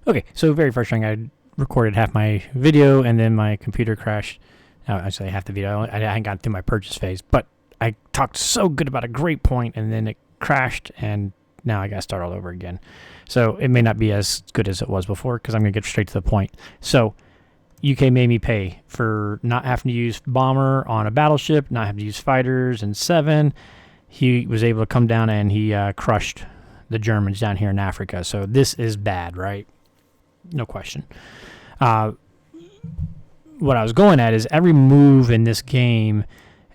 Okay, so very first thing, I recorded half my video, and then my computer crashed. Actually, half the video. I hadn't gotten through my purchase phase, but I talked so good about a great point, and then it crashed, and now I got to start all over again. So it may not be as good as it was before, because I'm going to get straight to the point. So UK made me pay for not having to use bomber on a battleship, not having to use fighters in 7. He was able to come down and he crushed the Germans down here in Africa. So this is bad, right? No question. What I was going at is every move in this game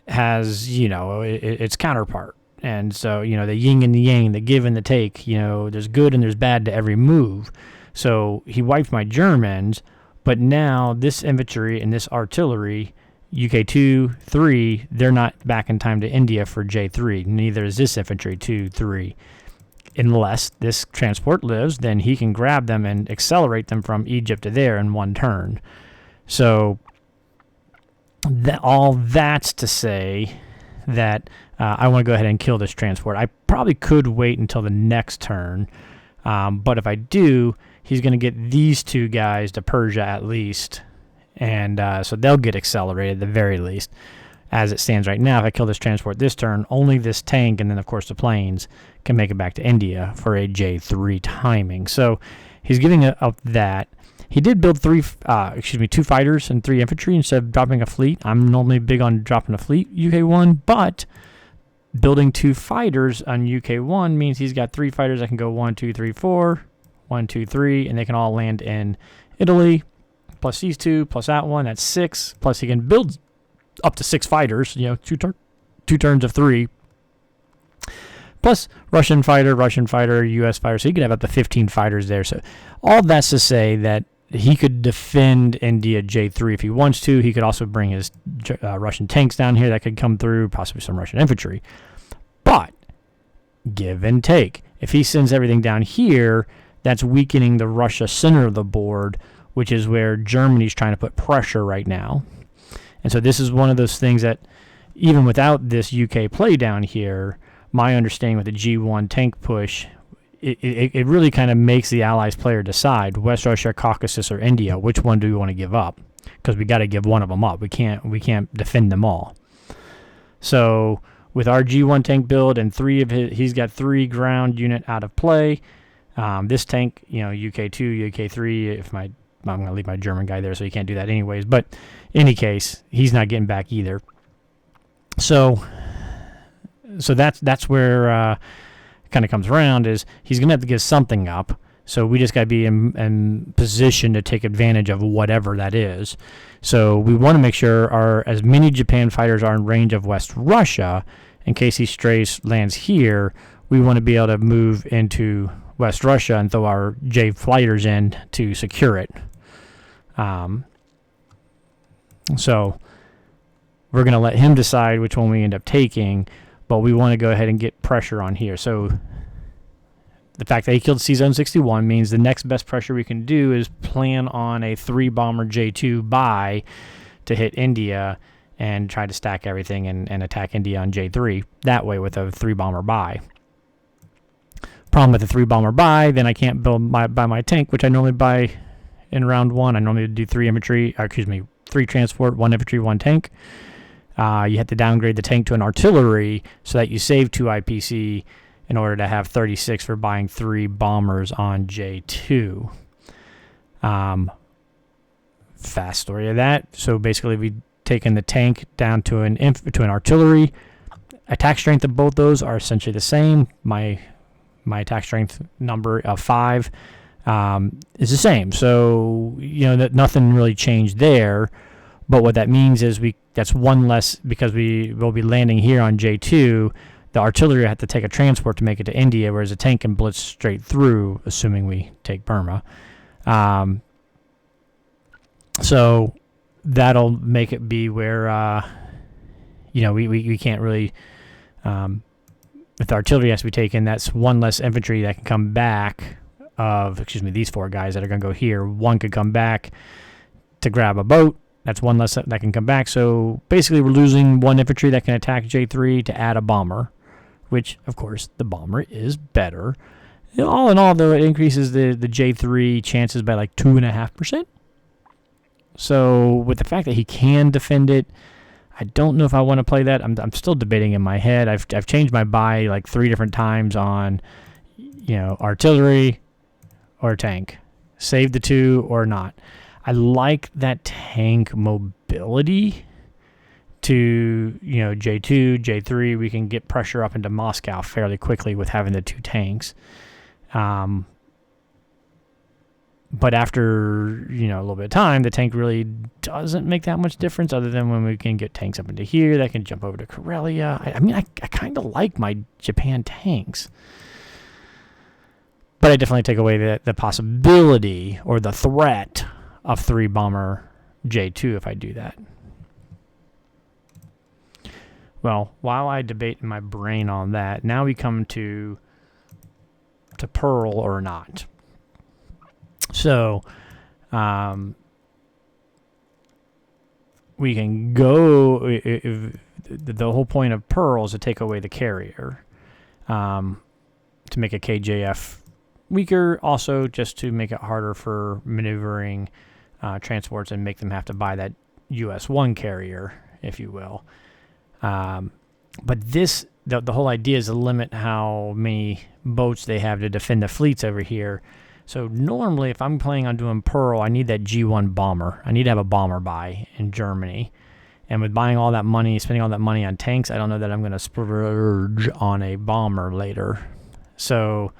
has, its counterpart. And so, the yin and the yang, the give and the take, there's good and there's bad to every move. So he wiped my Germans, but now this infantry and this artillery, UK 2, 3, they're not back in time to India for J3. Neither is this infantry 2, 3. Unless this transport lives, then he can grab them and accelerate them from Egypt to there in one turn. So all that's to say that I want to go ahead and kill this transport. I probably could wait until the next turn, but if I do, he's going to get these two guys to Persia at least, and so they'll get accelerated at the very least. As it stands right now, if I kill this transport this turn, only this tank and then, of course, the planes can make it back to India for a J3 timing. So he's giving up that. He did build 2 fighters and 3 infantry instead of dropping a fleet. I'm normally big on dropping a fleet, UK1, but building 2 fighters on UK1 means he's got 3 fighters that can go 1, 2, 3, 4, 1, 2, 3, and they can all land in Italy, plus these 2, plus that one, that's 6, plus he can build up to 6 fighters, 2 turns of 3, plus Russian fighter, U.S. fighter, so he could have up to 15 fighters there. So all that's to say that he could defend India J3 if he wants to. He could also bring his Russian tanks down here that could come through, possibly some Russian infantry. But give and take. If he sends everything down here, that's weakening the Russia center of the board, which is where Germany's trying to put pressure right now. And so this is one of those things that, even without this UK play down here, my understanding with the G1 tank push, it really kind of makes the Allies player decide, West Russia, Caucasus, or India, which one do we want to give up? Because we got to give one of them up. We can't defend them all. So with our G1 tank build and he's got 3 ground unit out of play. This tank, UK 2, UK 3, I'm going to leave my German guy there, so he can't do that anyways. But in any case, he's not getting back either. So that's where it kind of comes around, is he's going to have to give something up. So we just got to be in position to take advantage of whatever that is. So we want to make sure as many Japan fighters are in range of West Russia, in case he lands here, we want to be able to move into West Russia and throw our J fighters in to secure it. So we're going to let him decide which one we end up taking, but we want to go ahead and get pressure on here. So the fact that he killed C-Zone 61 means the next best pressure we can do is plan on a 3-bomber J2 buy to hit India and try to stack everything and attack India on J3 that way with a 3-bomber buy. Problem with the 3-bomber buy, then I can't buy my tank, which I normally buy in round 1. I normally do 3 transport, 1 infantry, 1 tank. You have to downgrade the tank to an artillery so that you save 2 IPC in order to have 36 for buying 3 bombers on J2. Fast story of that. So basically, we've taken the tank down to an artillery. Attack strength of both those are essentially the same. My attack strength number of 5 is the same. So, that nothing really changed there. But what that means is that's one less, because we will be landing here on J2. The artillery have to take a transport to make it to India, whereas a tank can blitz straight through, assuming we take Burma. So that'll make it be where, we can't really... if the artillery has to be taken, that's one less infantry that can come back these 4 guys that are going to go here. One could come back to grab a boat. That's one less that can come back. So basically we're losing 1 infantry that can attack J3 to add a bomber, which, of course, the bomber is better. All in all, though, it increases the J3 chances by like 2.5%. So with the fact that he can defend it, I don't know if I want to play that. I'm still debating in my head. I've changed my buy like 3 different times on, artillery or tank. Save the 2 or not. I like that tank mobility to, J2, J3. We can get pressure up into Moscow fairly quickly with having the 2 tanks. But after, a little bit of time, the tank really doesn't make that much difference other than when we can get tanks up into here that can jump over to Karelia. I kind of like my Japan tanks. But I definitely take away the possibility or the threat of 3-bomber J2 if I do that. Well, while I debate in my brain on that, now we come to Pearl or not. So, we can go. The whole point of Pearl is to take away the carrier, to make a KJF weaker. Also, just to make it harder for maneuvering transports and make them have to buy that US-1 carrier, if you will. But the whole idea is to limit how many boats they have to defend the fleets over here. So normally, if I'm planning on doing Pearl, I need that G1 bomber. I need to have a bomber buy in Germany. And with buying all that money, spending all that money on tanks, I don't know that I'm going to splurge on a bomber later. So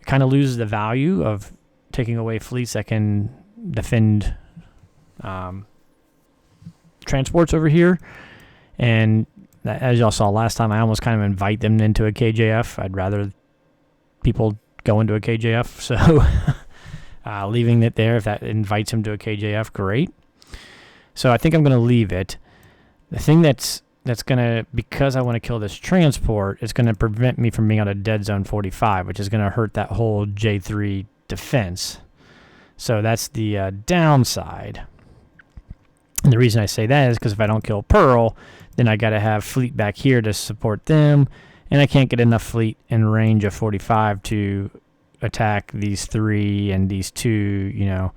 it kind of loses the value of taking away fleets that can defend transports over here. And as y'all saw last time, I almost kind of invite them into a KJF. I'd rather people go into a KJF, so leaving it there, if that invites him to a KJF, great. So I think I'm going to leave it. The thing that's going to, because I want to kill this transport, it's going to prevent me from being on a dead zone 45, which is going to hurt that whole J3 defense. So that's the downside. And the reason I say that is because if I don't kill Pearl, then I got to have fleet back here to support them. And I can't get enough fleet in range of 45 to attack these 3 and these 2,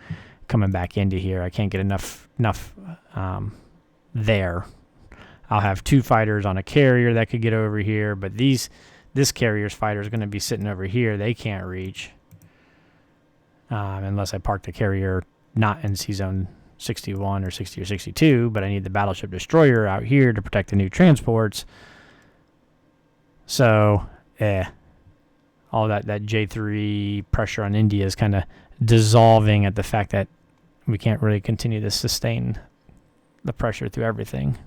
coming back into here. I can't get enough there. I'll have 2 fighters on a carrier that could get over here, but this carrier's fighter is going to be sitting over here. They can't reach unless I park the carrier not in C-Zone 61 or 60 or 62, but I need the battleship destroyer out here to protect the new transports. So, all that J3 pressure on India is kind of dissolving at the fact that we can't really continue to sustain the pressure through everything.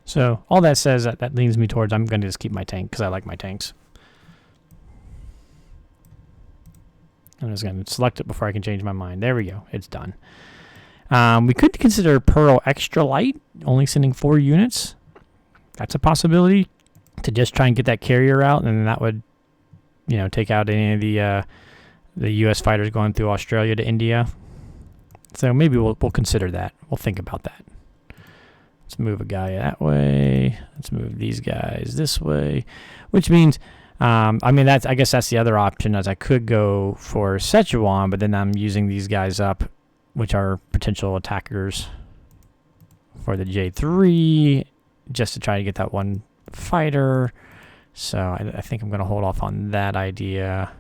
So, all that says that leans me towards I'm going to just keep my tank because I like my tanks. I'm just going to select it before I can change my mind. There we go. It's done. We could consider Pearl extra light, only sending 4 units. That's a possibility. To just try and get that carrier out, and that would, take out any of the U.S. fighters going through Australia to India. So maybe we'll consider that. We'll think about that. Let's move a guy that way. Let's move these guys this way, which means, I guess that's the other option, as I could go for Sichuan, but then I'm using these guys up, which are potential attackers for the J3, just to try to get that one fighter. So I think I'm going to hold off on that idea.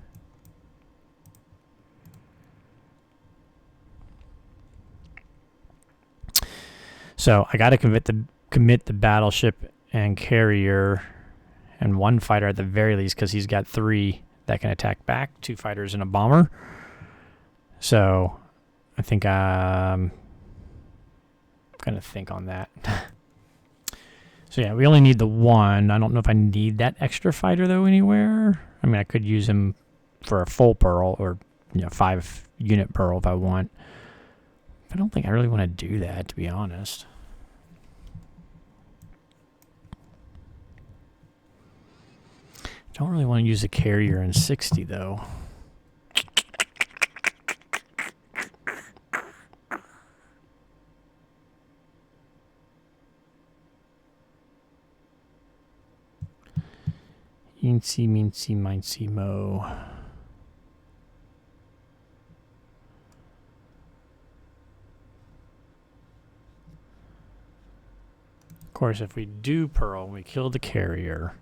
So I got to commit the battleship and carrier and 1 fighter at the very least, because he's got 3 that can attack back, 2 fighters and a bomber. So I think I'm going to think on that. So yeah, we only need the 1. I don't know if I need that extra fighter though anywhere. I could use him for a full Pearl or 5 unit Pearl if I want. But I don't think I really want to do that, to be honest. I don't really want to use a carrier in 60 though. Eensy, meensy, mindsy, mo. Of course, if we do Pearl, we kill the carrier.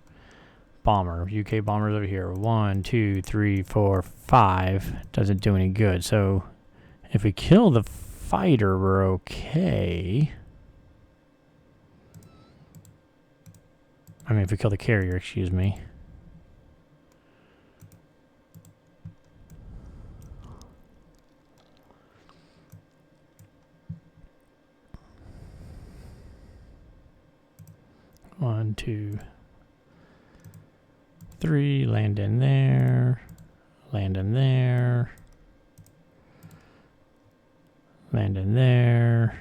Bomber. UK bombers over here. 1, 2, 3, 4, 5. Doesn't do any good. So if we kill the fighter, we're okay. I mean, if we kill the carrier, excuse me. One, 2, 3, land in there, land in there, land in there.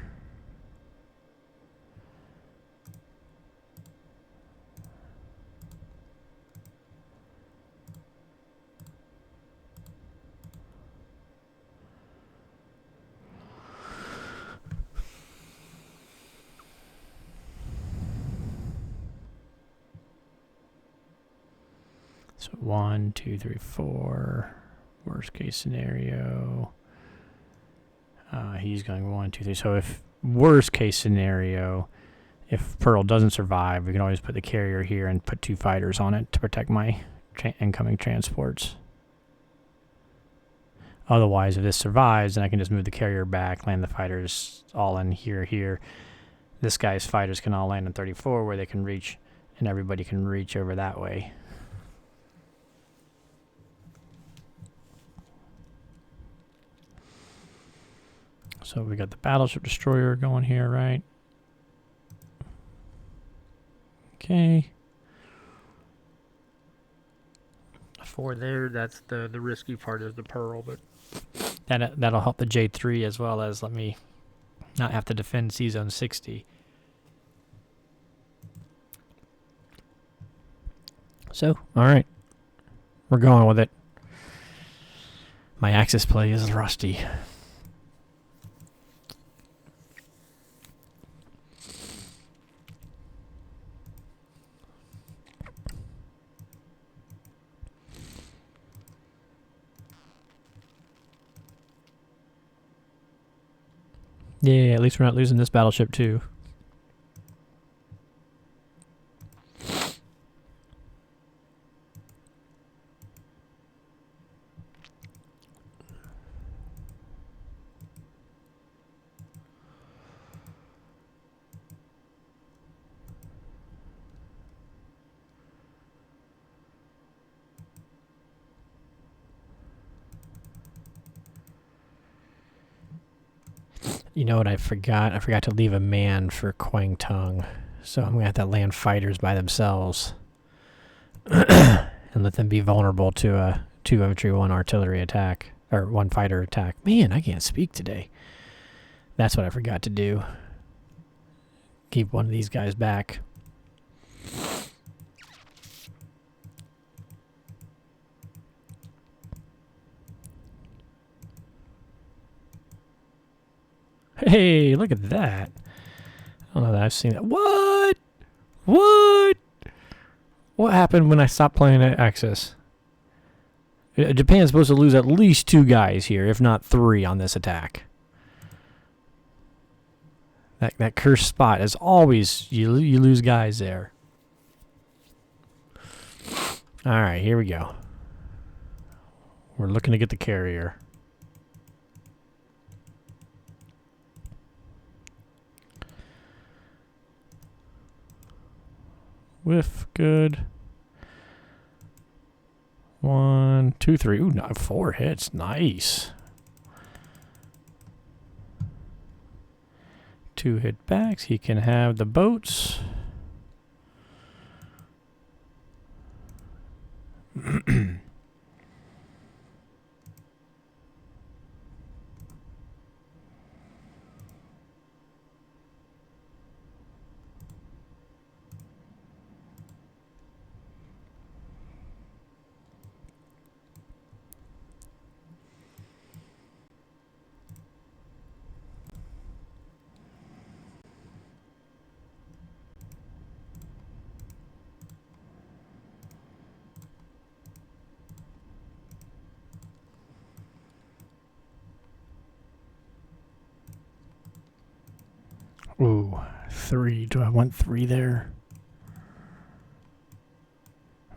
So 1, 2, 3, 4. Worst case scenario. He's going 1, 2, 3. So if worst case scenario, if Pearl doesn't survive, we can always put the carrier here and put 2 fighters on it to protect my incoming transports. Otherwise, if this survives, then I can just move the carrier back, land the fighters all in here. This guy's fighters can all land in 34 where they can reach, and everybody can reach over that way. So we got the battleship destroyer going here, right? Okay. 4 there. That's the risky part is the Pearl, but that'll help the J3 as well as let me not have to defend C-Zone 60. So, all right, we're going with it. My Axis play is rusty. Yeah, at least we're not losing this battleship too. You know what I forgot? I forgot to leave a man for Kwang Tung. So I'm going to have to land fighters by themselves. And let them be vulnerable to a 2 infantry, 1 artillery attack. Or 1 fighter attack. Man, I can't speak today. That's what I forgot to do. Keep one of these guys back. Hey, look at that. I don't know that I've seen that. What? What? What happened when I stopped playing at Axis? Japan's supposed to lose at least 2 guys here, if not 3 on this attack. That cursed spot is always, you lose guys there. Alright, here we go. We're looking to get the carrier. Whiff, good. 1, 2, 3. Ooh, 4 hits. Nice. 2 hit backs. He can have the boats. Ooh, 3. Do I want 3 there?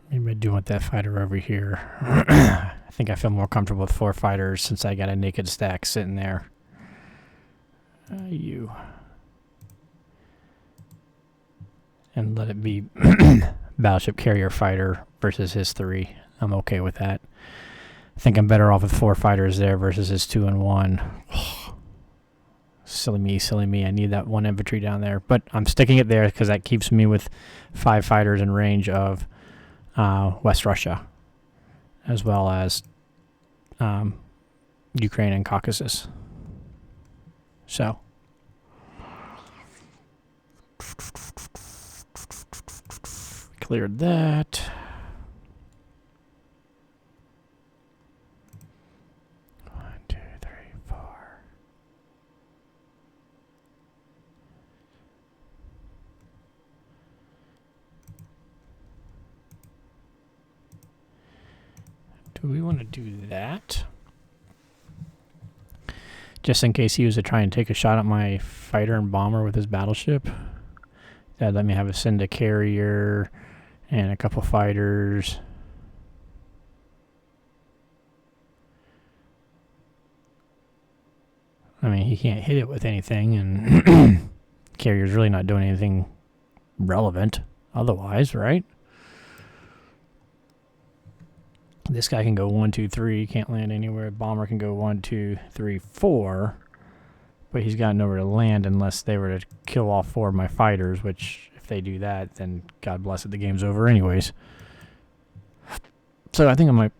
Maybe I do want that fighter over here. I think I feel more comfortable with 4 fighters since I got a naked stack sitting there. You. And let it be Battleship Carrier Fighter versus his 3. I'm okay with that. I think I'm better off with 4 fighters there versus his 2 and 1. Silly me, silly me. I need that 1 infantry down there. But I'm sticking it there because that keeps me with 5 fighters in range of West Russia, as well as Ukraine and Caucasus. So. Cleared that. Do we want to do that? Just in case he was to try and take a shot at my fighter and bomber with his battleship. That let me have a send a carrier and a couple fighters. I mean, he can't hit it with anything, and carrier's really not doing anything relevant otherwise, right? This guy can go 1, 2, 3. Can't land anywhere. Bomber can go 1, 2, 3, 4. But he's got nowhere to land unless they were to kill all 4 of my fighters, which if they do that, then God bless it, the game's over anyways. So I think I might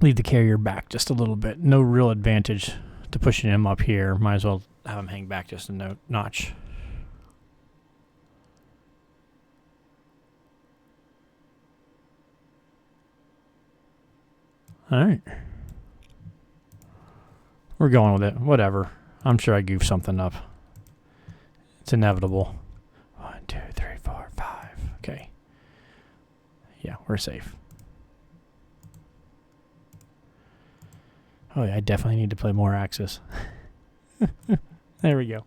leave the carrier back just a little bit. No real advantage to pushing him up here. Might as well have him hang back just a notch. Alright. We're going with it. Whatever. I'm sure I goofed something up. It's inevitable. 1, 2, 3, 4, 5. Okay. Yeah, we're safe. Oh yeah, I definitely need to play more Axis. There we go.